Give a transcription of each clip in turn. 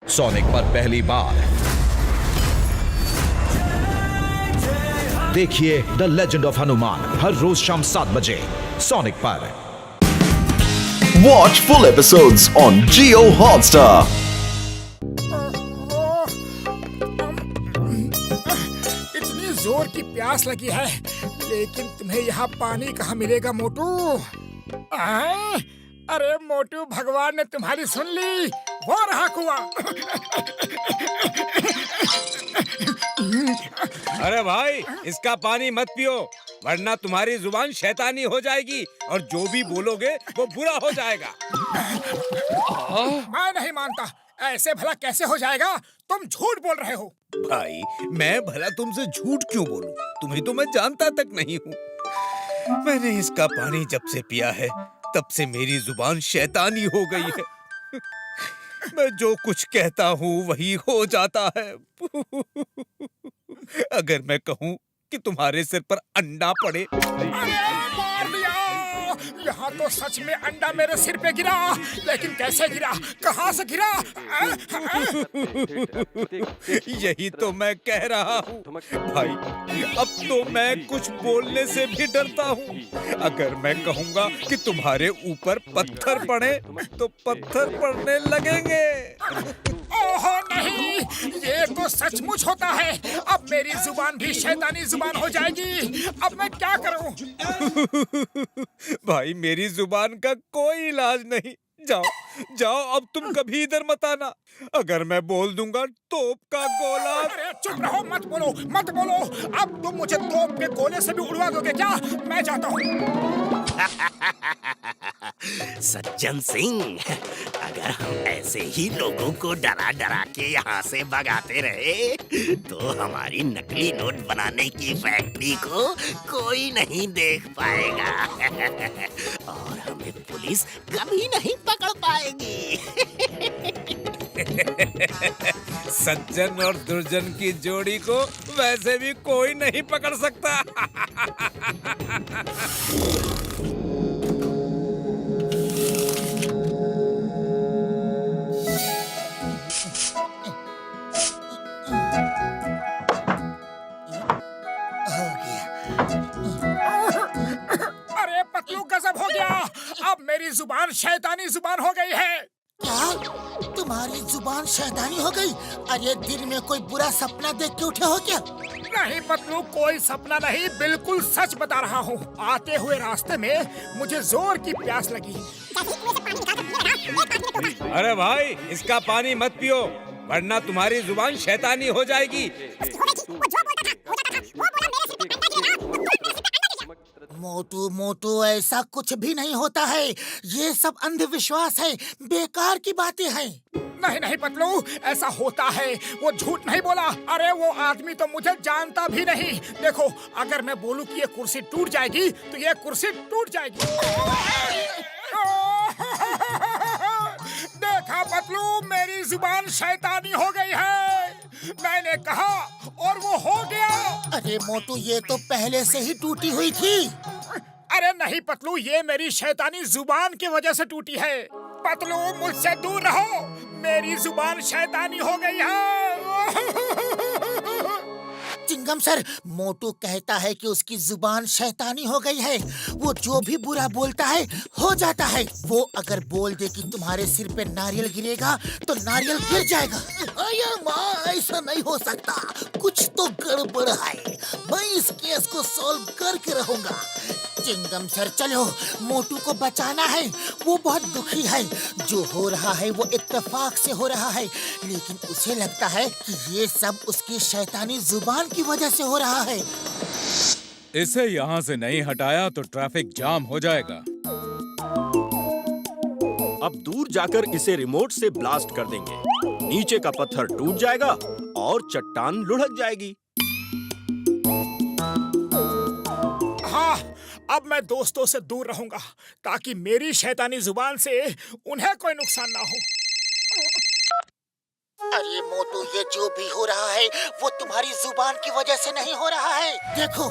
Sonic पर पहली बार देखिए द लेजेंड ऑफ हनुमान हर रोज शाम 7 बजे सोनिक पर। Watch full episodes on Jio Hotstar. इतनी जोर की प्यास लगी है, लेकिन तुम्हें यहाँ पानी कहाँ मिलेगा मोटू? अरे मोटू, भगवान ने तुम्हारी सुन ली, वो रहा कुआं। अरे भाई, इसका पानी मत पियो, वरना तुम्हारी जुबान शैतानी हो जाएगी और जो भी बोलोगे वो बुरा हो जाएगा। मैं नहीं मानता, ऐसे भला कैसे हो जाएगा? तुम झूठ बोल रहे हो। भाई, मैं भला तुमसे झूठ क्यों बोलूं? तुम्हें तो मैं जानता तक नहीं हूँ। मैंने इसका पानी जब से पिया है, तब से मेरी जुबान शैतानी हो गई है। मैं जो कुछ कहता हूँ वही हो जाता है। अगर मैं कहूँ कि तुम्हारे सिर पर अंडा पड़े। अरे मार दिया! यहाँ तो सच में अंडा मेरे सिर पे गिरा, लेकिन कैसे गिरा, कहाँ से गिरा? यही तो मैं कह रहा हूँ भाई, अब तो मैं कुछ बोलने से भी डरता हूँ। अगर मैं कहूँगा कि तुम्हारे ऊपर पत्थर पड़े तो पत्थर पड़ने लगेंगे। ओहो नहीं, ये तो सचमुच होता है। अब मेरी जुबान भी शैतानी जुबान हो जाएगी। अब मैं क्या करूं? भाई, मेरी जुबान का कोई इलाज नहीं। जाओ जाओ, अब तुम कभी इधर मत आना। अगर मैं बोल दूंगा तोप का गोला। अरे चुप रहो, मत बोलो मत बोलो। अब तुम मुझे तोप के गोले से भी उड़वा दोगे क्या? मैं जाता हूँ। सज्जन सिंह, अगर हम ऐसे ही लोगों को डरा डरा के यहाँ से भगाते रहे तो हमारी नकली नोट बनाने की फैक्ट्री को कोई नहीं देख पाएगा और हमें पुलिस कभी नहीं पकड़ पाएगी। सज्जन और दुर्जन की जोड़ी को वैसे भी कोई नहीं पकड़ सकता। अरे पतलू, गजब हो गया। अब मेरी जुबान शैतानी जुबान हो गई है। क्या तुम्हारी जुबान शैतानी हो गई? अरे दिन में कोई बुरा सपना देख के उठे हो क्या? नहीं पतलू, कोई सपना नहीं, बिल्कुल सच बता रहा हूँ। आते हुए रास्ते में मुझे जोर की प्यास लगी। अरे भाई, इसका पानी मत पियो, वरना तुम्हारी जुबान शैतानी हो जाएगी। मोटू मोटू, ऐसा कुछ भी नहीं होता है। ये सब अंधविश्वास है, बेकार की बातें हैं। नहीं नहीं पतलू, ऐसा होता है, वो झूठ नहीं बोला। अरे वो आदमी तो मुझे जानता भी नहीं। देखो, अगर मैं बोलूं कि ये कुर्सी टूट जाएगी तो ये कुर्सी टूट जाएगी। देखा पतलू, मेरी जुबान शैतानी हो गई है। मैंने कहा और वो हो गया। अरे मोटू, ये तो पहले से ही टूटी हुई थी। अरे नहीं पतलू, ये मेरी शैतानी जुबान की वजह से टूटी है। पतलू, मुझसे दूर रहो, मेरी जुबान शैतानी हो गई है। चिंगम सर, मोटू कहता है कि उसकी जुबान शैतानी हो गई है। वो जो भी बुरा बोलता है हो जाता है। वो अगर बोल दे कि तुम्हारे सिर पे नारियल गिरेगा तो नारियल गिर जाएगा। अरे माँ, ऐसा नहीं हो सकता, कुछ तो गड़बड़ है। मैं इस केस को सॉल्व करके रहूंगा। चिंगम सर, चलो, मोटू को बचाना है। वो बहुत दुखी है। जो हो रहा है वो इत्तेफाक से हो रहा है, लेकिन उसे लगता है कि ये सब उसकी शैतानी जुबान की वजह से हो रहा है। इसे यहाँ से नहीं हटाया तो ट्रैफिक जाम हो जाएगा। अब दूर जाकर इसे रिमोट से ब्लास्ट कर देंगे। नीचे का पत्थर टूट जाएगा और चट्टान लुढ़क जाएगी। हाँ, अब मैं दोस्तों से दूर रहूंगा ताकि मेरी शैतानी जुबान से उन्हें कोई नुकसान ना हो। अरे मोटू, ये जो भी हो रहा है वो तुम्हारी जुबान की वजह से नहीं हो रहा है। देखो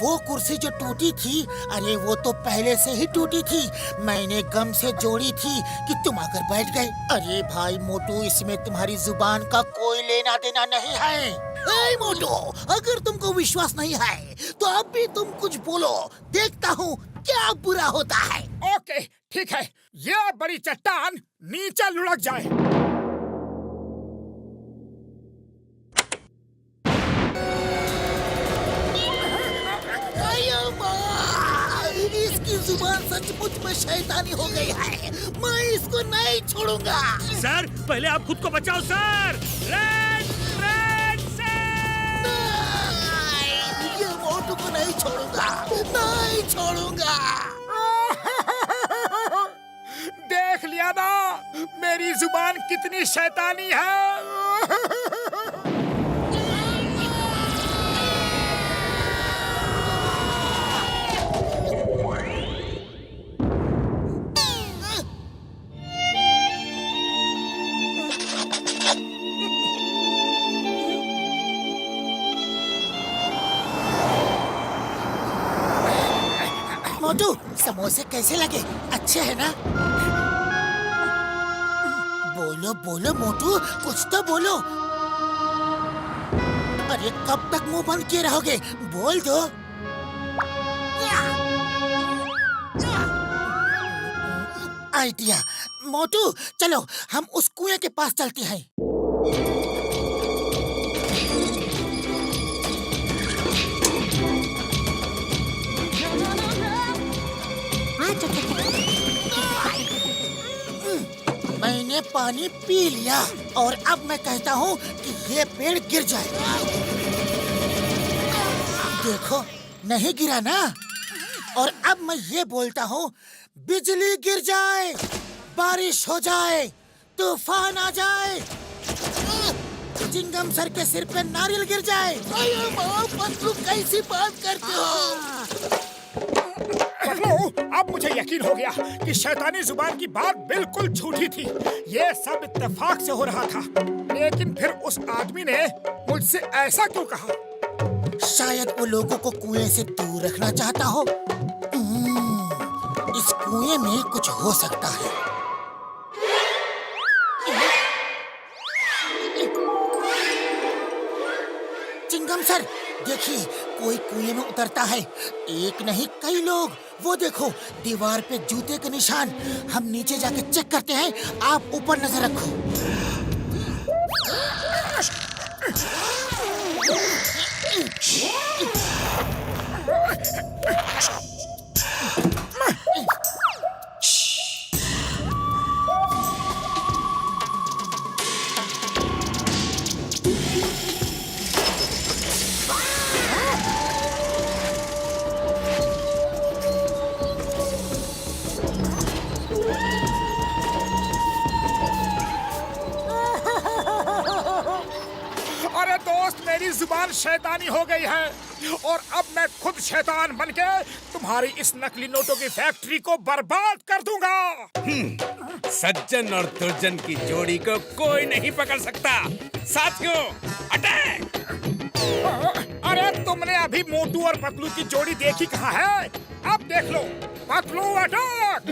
वो कुर्सी जो टूटी थी, अरे वो तो पहले से ही टूटी थी। मैंने गम से जोड़ी थी कि तुम आकर बैठ गए। अरे भाई मोटू, इसमें तुम्हारी जुबान का कोई लेना देना नहीं है। ए मोटू, अगर तुमको विश्वास नहीं है तो अब भी तुम कुछ बोलो, देखता हूँ क्या बुरा होता है। ओके ठीक है, ये बड़ी चट्टान नीचे लुढ़क जाए। इसकी जुबान सचमुच में शैतानी हो गई है। मैं इसको नहीं छोड़ूंगा। सर पहले आप खुद को बचाओ सर। नहीं, ये मोटू को नहीं छोड़ूंगा, नहीं छोड़ूंगा। देख लिया ना मेरी जुबान कितनी शैतानी है। मोटू, समोसे कैसे लगे? अच्छे हैं ना? बोलो बोलो मोटू, कुछ तो बोलो। अरे कब तक मुंह बंद किए रहोगे? बोल दो। आइडिया। मोटू चलो हम उस कुएं के पास चलते हैं। मैंने पानी पी लिया और अब मैं कहता हूँ कि ये पेड़ गिर जाए। देखो नहीं गिरा ना। और अब मैं ये बोलता हूँ, बिजली गिर जाए, बारिश हो जाए, तूफान आ जाए, चिंगम सर के सिर पे नारियल गिर जाए। पतलू कैसी बात करते हो? पतलू, अब मुझे यकीन हो गया कि शैतानी जुबान की बात बिल्कुल झूठी थी। ये सब इत्तेफाक से हो रहा था। लेकिन फिर उस आदमी ने मुझसे ऐसा क्यों कहा? शायद वो लोगों को कुएं से दूर रखना चाहता हो। इस कुएं में कुछ हो सकता है। चिंगम सर देखिए, कोई कुएं में उतरता है। एक नहीं कई लोग। वो देखो दीवार पे जूते के निशान। हम नीचे जाके चेक करते हैं, आप ऊपर नजर रखो। अरे दोस्त, मेरी जुबान शैतानी हो गई है और अब मैं खुद शैतान बनके तुम्हारी इस नकली नोटों की फैक्ट्री को बर्बाद कर दूंगा। सज्जन और दुर्जन की जोड़ी को कोई नहीं पकड़ सकता। साथियों अटैक! अरे तुमने अभी मोटू और पतलू की जोड़ी देखी कहाँ है? अब देख लो, पतलू अटैक!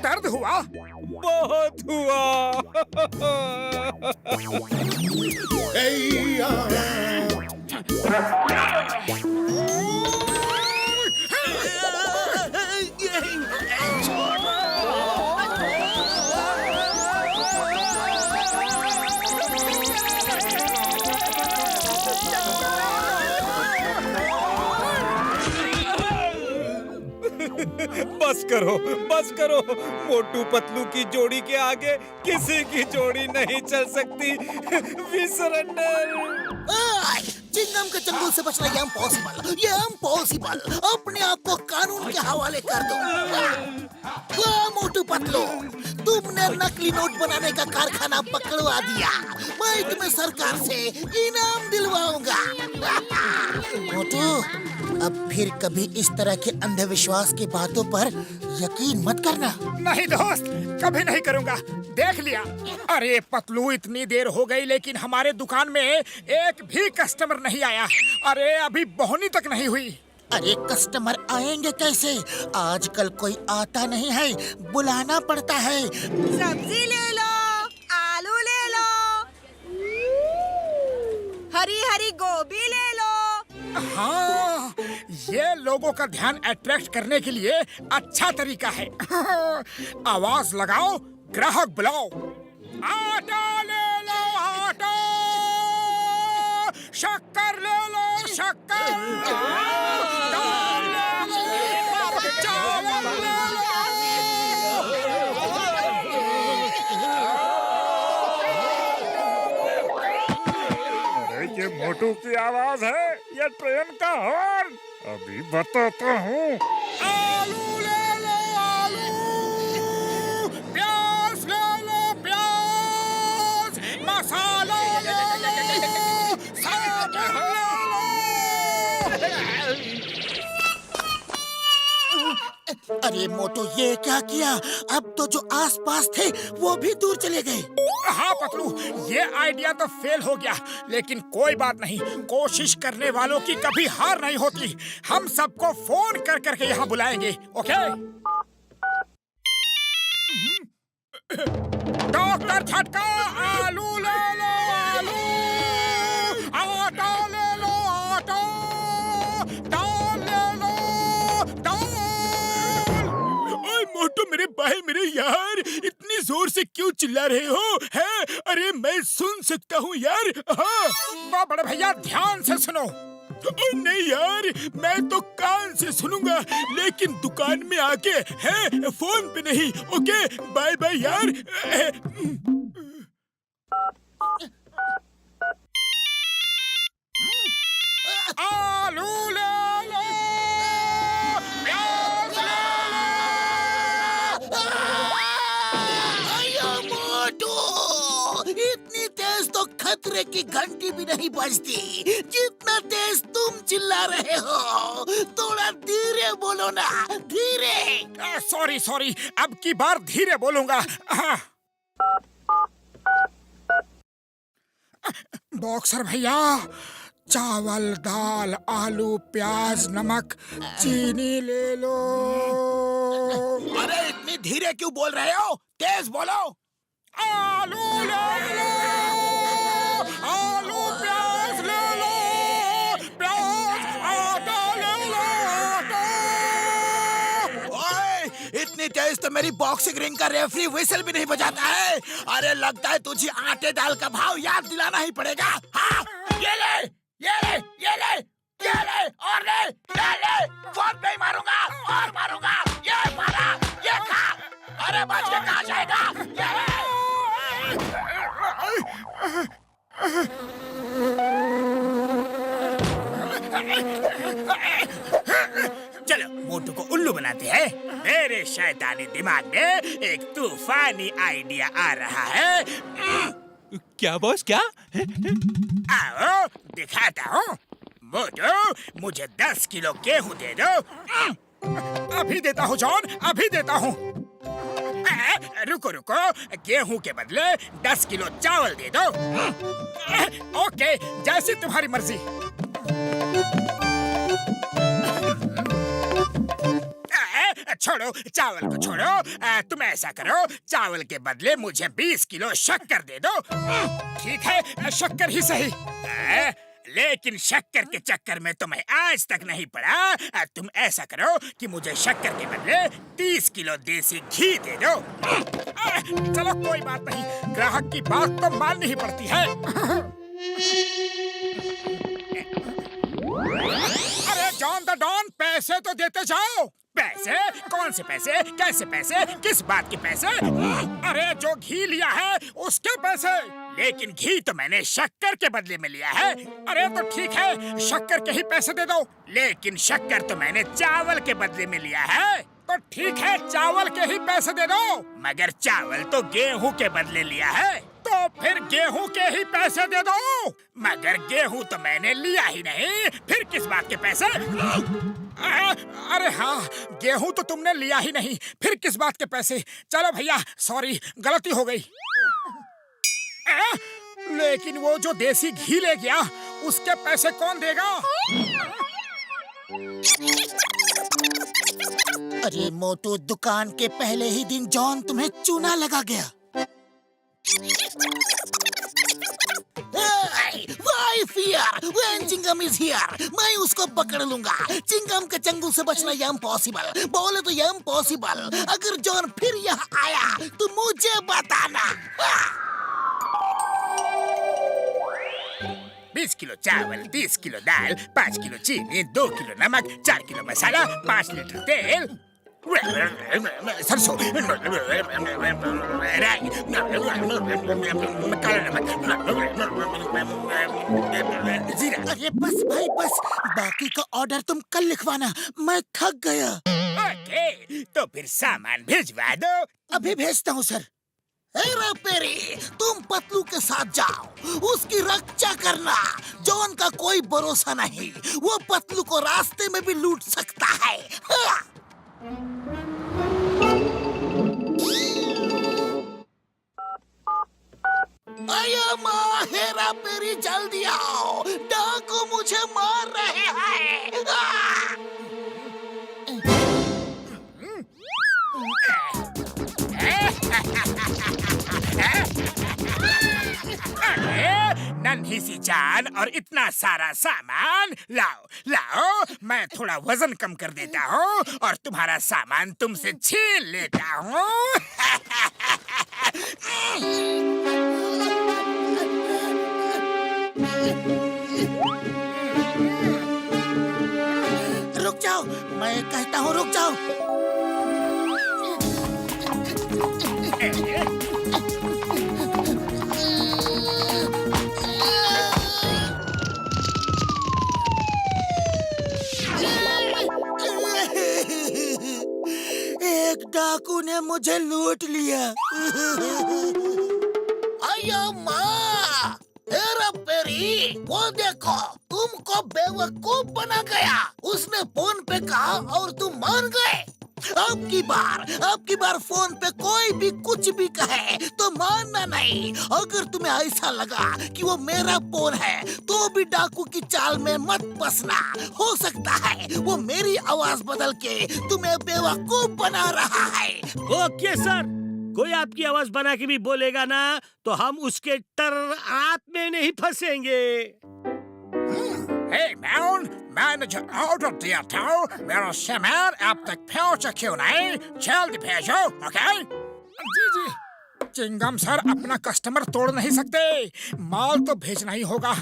दर्द हुआ? बहुत हुआ। बस करो। मोटू पतलू की जोड़ी के आगे किसी की जोड़ी नहीं चल सकती। We surrender. चिंगम के चंगुल से बचना ये इम्पॉसिबल। अपने आप को कानून के हवाले कर दो। वाह मोटू पतलू, तुमने नकली नोट बनाने का कारखाना पकड़वा दिया। मैं तुम्हें सरकार से इनाम दिलवाऊंगा। मोटू, अब फिर कभी इस तरह के अंधविश्वास की बातों पर यकीन मत करना। नहीं दोस्त, कभी नहीं करूंगा। देख लिया। अरे पतलू, इतनी देर हो गई लेकिन हमारे दुकान में एक भी कस्टमर नहीं आया। अरे अभी बोहनी तक नहीं हुई। अरे कस्टमर आएंगे कैसे? आजकल कोई आता नहीं है, बुलाना पड़ता है। सब्जी ले लो, आलू ले लो, हरी हरी गोभी ले लो। हाँ, ये लोगों का ध्यान अट्रैक्ट करने के लिए अच्छा तरीका है। आवाज लगाओ, ग्राहक बुलाओ। आटा ले लो, आटा। शक्कर ले लो, शक्कर। दाल ले लो, चावल ले लो। अरे ये मोटू की आवाज है या ट्रेन का हॉर्न? अभी बताता हूँ। आलू ले लो, आलू। प्याज ले लो, प्याज। मसाला ले लो, साबुन ले लो। अरे मोटू, ये क्या किया? अब तो जो आसपास थे वो भी दूर चले गए। हाँ पतलू, ये आइडिया तो फेल हो गया, लेकिन कोई बात नहीं। कोशिश करने वालों की कभी हार नहीं होती। हम सबको फोन कर करके यहाँ बुलाएंगे। ओके? डॉक्टर झटका, आलू ले लो, आलू। आटा ले लो, आटा। दाल ले लो, दाल। ओए मोटू, मेरे भाई, मेरे यार, इतनी जोर से क्यों चिल्ला रहे हो? है? अरे मैं सुन सकता हूँ यार। हाँ बड़े भैया, ध्यान से सुनो। नहीं यार, मैं तो कान से सुनूंगा, लेकिन दुकान में आके है, फोन पे नहीं। ओके, बाय बाय यार। आलू ले लो, प्याज ले लो। अयो मोटू, इतनी तेज तो खतरे की घंटी भी नहीं बजती जितना तेज तुम चिल्ला रहे हो। थोड़ा धीरे बोलो ना, धीरे। सॉरी, अब की बार धीरे बोलूंगा। बॉक्सर भैया, चावल, दाल, आलू, प्याज, नमक, चीनी ले लो। अरे इतनी धीरे क्यों बोल रहे हो? तेज बोलो। आलू ले लो, आलू। प्याज ले लो, प्याज। आटा ले लो, आटा। ओए, इतनी तेज तो मेरी बॉक्सिंग रिंग का रेफरी व्हिसल भी नहीं बजाता है। अरे लगता है तुझे आटे दाल का भाव याद दिलाना ही पड़ेगा। हाँ, ये ले, ये ले, ये ले, ये ले, और ले, ये ले। फोन पे ही मारूंगा और मारूंगा। ये मारा, ये खा। अरे बच के कहाँ जाएगा? ये चलो मोटू को उल्लू बनाते हैं। मेरे शैतानी दिमाग में एक तूफानी आइडिया आ रहा है। क्या बॉस, क्या? आओ दिखाता हूँ। मोटू, मुझे 10 किलो गेहूं दे दो। अभी देता हूँ जॉन, अभी देता हूँ। रुको रुको, गेहूं के बदले 10 किलो चावल दे दो। ओके, जैसी तुम्हारी मर्जी। छोड़ो चावल को छोड़ो, तुम ऐसा करो, चावल के बदले मुझे 20 किलो शक्कर दे दो। ठीक है, शक्कर ही सही। लेकिन शक्कर के चक्कर में तो मैं आज तक नहीं पड़ा। तुम ऐसा करो कि मुझे शक्कर के बदले 30 किलो देसी घी दे दो। चलो कोई बात नहीं, ग्राहक की बात तो माननी ही पड़ती है। अरे जॉन द डॉन, पैसे तो देते जाओ। पैसे? कौन से पैसे? कैसे पैसे? किस बात के पैसे? अरे जो घी लिया है उसके पैसे। लेकिन घी तो मैंने शक्कर के बदले में लिया है। अरे तो ठीक है, शक्कर के ही पैसे दे दो। लेकिन शक्कर तो मैंने चावल के बदले में लिया है। तो ठीक है, चावल के ही पैसे दे दो। मगर चावल तो गेहूं के बदले लिया है, तो फिर गेहूं के ही पैसे दे दो। मगर गेहूं तो मैंने लिया ही नहीं, फिर किस बात के पैसे? अरे हाँ, गेहूं तो तुमने लिया ही नहीं, फिर किस बात के पैसे? चलो भैया, सॉरी, गलती हो गई। लेकिन वो जो देसी घी ले गया, उसके पैसे कौन देगा? अरे मोटू, दुकान के पहले ही दिन जॉन तुम्हें चूना लगा गया। Why fear when Chingam is here? मैं उसको पकड़ लूंगा। चिंगम के चंगुल से बचना इम्पॉसिबल। बोले तो इम्पॉसिबल। अगर जॉन फिर यहाँ आया तो मुझे बताना। 20 किलो चावल, 30 किलो दाल, 5 किलो चीनी, 2 किलो नमक, 4 किलो मसाला, 5 लीटर तेल, सरसों, राई, काला नमक, जीरा। अरे बस भाई बस, बाकी का ऑर्डर तुम कल लिखवाना, मैं थक गया। ओके, तो फिर सामान भिजवा दो। अभी भेजता हूँ सर। हेरा पेरी, तुम पतलू के साथ जाओ, उसकी रक्षा करना। जॉन का कोई भरोसा नहीं, वो पतलू को रास्ते में भी लूट सकता है। आया माँ, हेरा पेरी जल्दी आओ, डाकू मुझे मार रहे हैं। नन्ही सी जान और इतना सारा सामान। लाओ लाओ, मैं थोड़ा वजन कम कर देता हूँ और तुम्हारा सामान तुमसे छीन लेता हूँ। रुक जाओ, मैं कहता हूँ रुक जाओ। एक डाकू ने मुझे लूट लिया। आया माँ, हेरा पेरी, वो देखो, तुमको बेवकूफ बना गया। उसने फोन पे कहा और तुम मान गए। अब की बार फोन पे कोई भी कुछ भी कहे तो मानना नहीं। अगर तुम्हें ऐसा लगा कि वो मेरा फोन है तो भी डाकू की चाल में मत फंसना। हो सकता है वो मेरी आवाज बदल के तुम्हें बेवकूफ बना रहा है। ओके सर, कोई आपकी आवाज बना के भी बोलेगा ना तो हम उसके टर्रात में नहीं फंसेंगे। हे मैन, मैंने जो ऑर्डर दिया था, मेरा सामान अब तक पहुंचा क्यों नहीं? जल्दी भेजो, ओके? जी जी। चिंगम सर, अपना कस्टमर तोड़ नहीं सकते, माल तो भेजना ही होगा।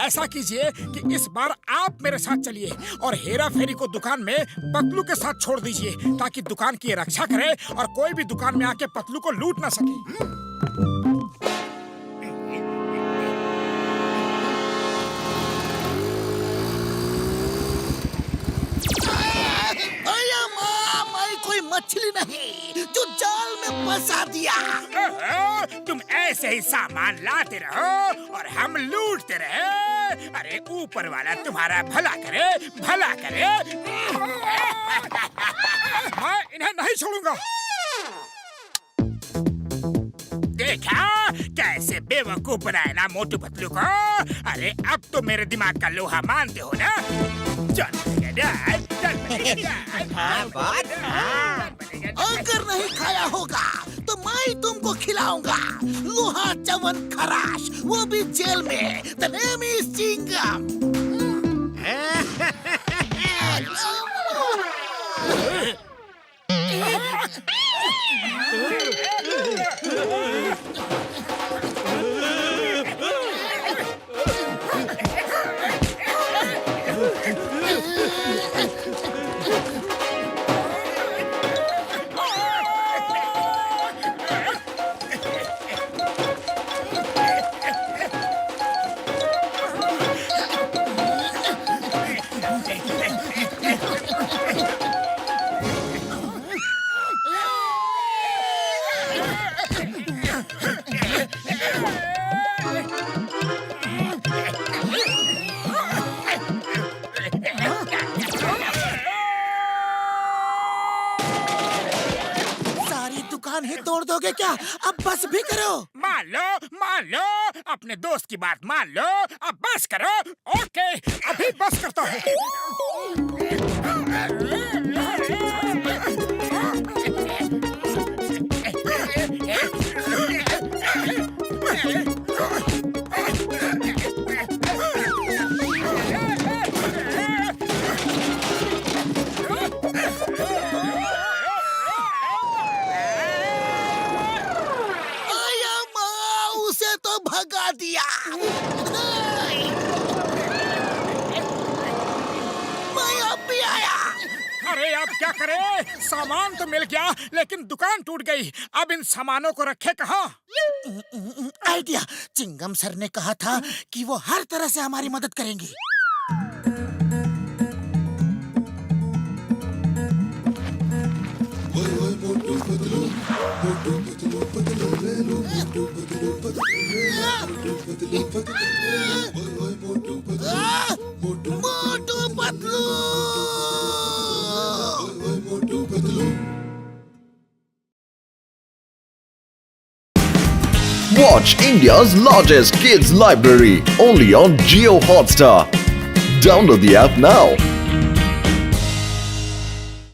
ऐसा कीजिए कि इस बार आप मेरे साथ चलिए और हेरा फेरी को दुकान में पतलू के साथ छोड़ दीजिए, ताकि दुकान की रक्षा करे और कोई भी दुकान में आके पतलू को लूट ना सके। कोई मछली नहीं जो जाल में फंसा दिया। तुम ऐसे ही सामान लाते रहो और हम लूटते रहे। अरे ऊपर वाला तुम्हारा भला करे, भला करे। मैं इन्हें नहीं छोड़ूंगा। देखा कैसे बेवकूफ बनाया ना मोटू पतलू को। अरे अब तो मेरे दिमाग का लोहा मानते हो ना। चल अगर नहीं खाया होगा तो मैं तुमको खिलाऊंगा लोहा चवन खराश, वो भी जेल में। The name is Chingam. सारी दुकान ही तोड़ दोगे क्या? अब बस भी करो। मान लो अपने दोस्त की बात मान लो। अब बस करो। ओके अभी बस करता हूँ। आया माँ, उसे तो भगा दिया। मैं अब भी आया। अरे अब क्या करे? सामान तो मिल गया लेकिन दुकान टूट गई। अब इन सामानों को रखे कहाँ? आइडिया। चिंगम सर ने कहा था कि वो हर तरह से हमारी मदद करेंगे। Motu Patlu. Watch India's largest kids library only on Jio Hotstar. Download the app now.